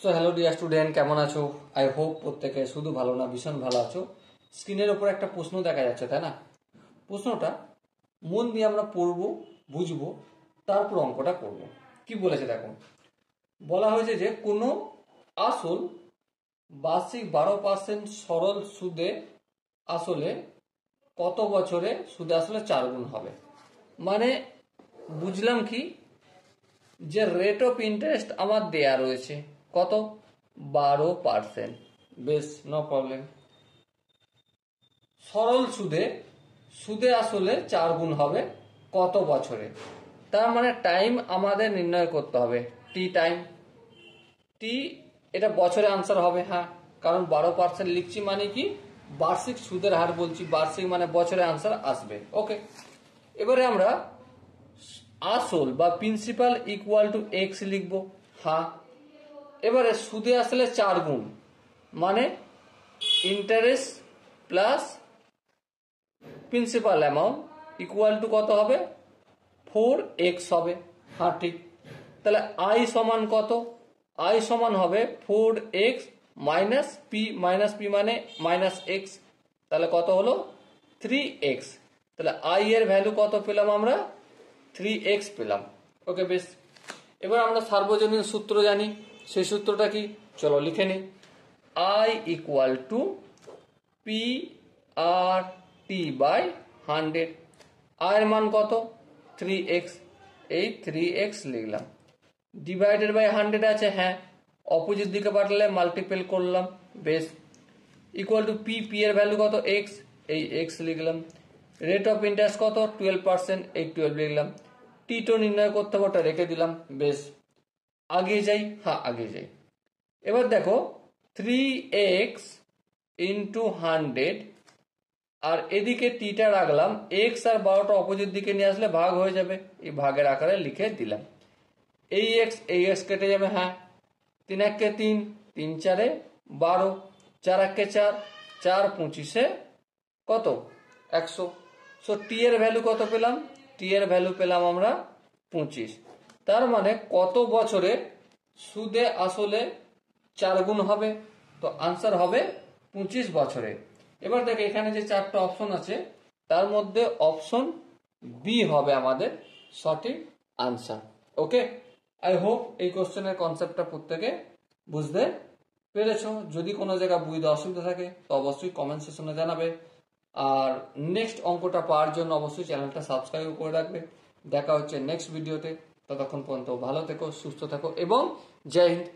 So hello dear student, কেমন আছো? I hope প্রত্যেকে শুধু ভালো না ভীষণ ভালো আছো। স্ক্রিনের উপর একটা প্রশ্ন দেখা যাচ্ছে, তাই না? প্রশ্নটা মন দিয়ে আমরা পড়বো, বুঝবো, তারপর অঙ্কটা করব। কি বলেছে দেখো, বলা হয়েছে যে কোনো আসল বার্ষিক 12% সরল সুদে আসলে কত বছরে সুদে আসলে 4 গুণ হবে। মানে বুঝলাম কি, যে রেট অফ ইন্টারেস্ট আমার দেয়া রয়েছে কত, 12%। বেশ, নো প্রবলেম। সরল সুদে সুদে আসলে 4 গুণ হবে কত বছরে, তার মানে টাইম আমাদের নির্ণয় করতে হবে। টি টাইম, টি এটা বছরে আনসার হবে। হ্যাঁ, কারণ 12% লিখছি মানে কি, বার্ষিক সুদের হার বলছি, বার্ষিক মানে বছরে আনসার আসবে। ওকে, এবারে আমরা আসল বা প্রিন্সিপাল ইকুয়াল টু এক্স লিখবো। হ্যাঁ, এবারে সুদে আসলে 4 গুণ মানে interest plus principal amount equal to কত হবে, 4x হবে। হ্যাঁ ঠিক, তাহলে আই সমান কত, আই সমান হবে 4x মাইনাস পি মানে মাইনাস এক্স, তাহলে কত হলো 3x। তাহলে আই এর ভ্যালু কত পেলাম আমরা, 3x পেলাম। ওকে বেশ, এবার আমরা সার্বজনীন সূত্র জানি, সেই সূত্রটা কি চলো লিখে নিই। I equal to P R T by 100। আয়ের মান কত, 3x, এই 3x লিখলাম, ডিভাইডেড বাই 100 আছে। হ্যাঁ, অপোজিট দিকে পাঠালে মাল্টিপল করলাম। বেশ, ইকুয়াল টু পি এর ভ্যালু কত, x, এই x লিখলাম। রেট অফ ইন্টারেস্ট কত, 12%, এই 12 লিখলাম। টি তো নির্ণয় করতে হবে, ওটা রেখে দিলাম। বেশ, আগে যাই। হ্যাঁ আগে যাই। এবার দেখো 3x ইন্টু 100, আর এদিকে টিটা রাখলাম, এক্স আর 12টা অপোজিট দিকে নিয়ে আসলে ভাগ হয়ে যাবে, এই ভাগের আকারে লিখে দিলাম। এই এক্স কেটে যাবে। হ্যাঁ, 3 একে 3, 3 4 12, 4 একে 4, 4 25 কত, 100। সো টি এর ভ্যালু কত পেলাম, টি এর ভ্যালু পেলাম আমরা 25। তার মানে কত বছরে সুদে আসলে 4 গুণ হবে, তো আনসার হবে 25 বছরে। এবার দেখ, এখানে যে 4টা অপশন আছে তার মধ্যে অপশন বি হবে আমাদের সঠিক আনসার। ওকে, আই হোপ এই কোশ্চেনের কনসেপ্টটা প্রত্যেকে বুঝতে পেরেছো। যদি কোনো জায়গায় বুঝতে অসুবিধা থাকে তো অবশ্যই কমেন্ট সেকশনে জানাবে। আর নেক্সট অঙ্কটা পাওয়ার জন্য অবশ্যই চ্যানেলটা সাবস্ক্রাইব করে রাখবে। দেখা হচ্ছে নেক্সট ভিডিওতে, ততক্ষণ পর্যন্ত ভালো থেকো, সুস্থ থাকো এবং জয় হিন্দ।